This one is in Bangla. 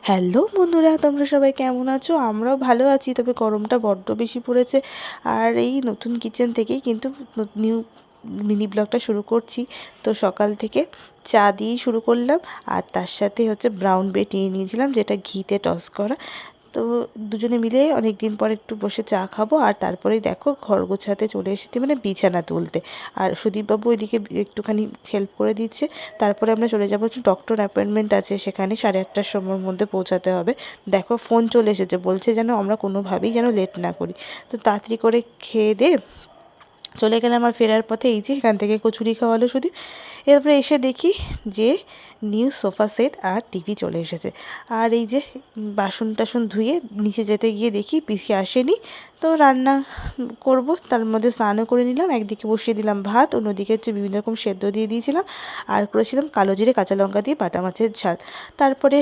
হ্যালো বন্ধুরা, তোমরা সবাই কেমন আছো? আমরাও ভালো আছি, তবে গরমটা বড্ড বেশি পড়েছে। আর এই নতুন কিচেন থেকেই কিন্তু নিউ মিনি ব্লগটা শুরু করছি। তো সকাল থেকে চা দিয়েই শুরু করলাম, আর তার সাথে হচ্ছে ব্রাউন ব্রেড নিয়ে নিয়েছিলাম, যেটা ঘিতে টস করা। তো দুজনে মিলে অনেক দিন পর একটু বসে চা খাবো, আর তারপরেই দেখো ঘর গোছাতে চলে এসেছি, মানে বিছানা তুলতে। আর সুদীপবাবু ওইদিকে একটুখানি হেল্প করে দিচ্ছে। তারপরে আমরা চলে যাবো, ডক্টর অ্যাপয়েন্টমেন্ট আছে, সেখানে 8:30টার সময়ের মধ্যে পৌঁছাতে হবে। দেখো ফোন চলে এসেছে, বলছে যেন আমরা কোনোভাবেই যেন লেট না করি। তো তাড়াতাড়ি করে খেয়ে দিয়ে চলে গেলাম। আর ফেরার পথে এই যে এখান থেকে কচুরি খাওয়ালো সুদীপ। এরপরে এসে দেখি যে নিউ সোফা সেট আর টিভি চলে এসেছে। আর এই যে বাসন টাসন ধুয়ে নিচে যেতে গিয়ে দেখি পিসি আসেনি। তো রান্না করব, তার মধ্যে স্নানও করে নিলাম। একদিকে বসিয়ে দিলাম ভাত, অন্যদিকে হচ্ছে বিভিন্ন রকম সেদ্ধ দিয়ে দিয়েছিলাম, আর করেছিলাম কালো জিরে কাঁচা লঙ্কা দিয়ে বাটা মাছের ঝাল। তারপরে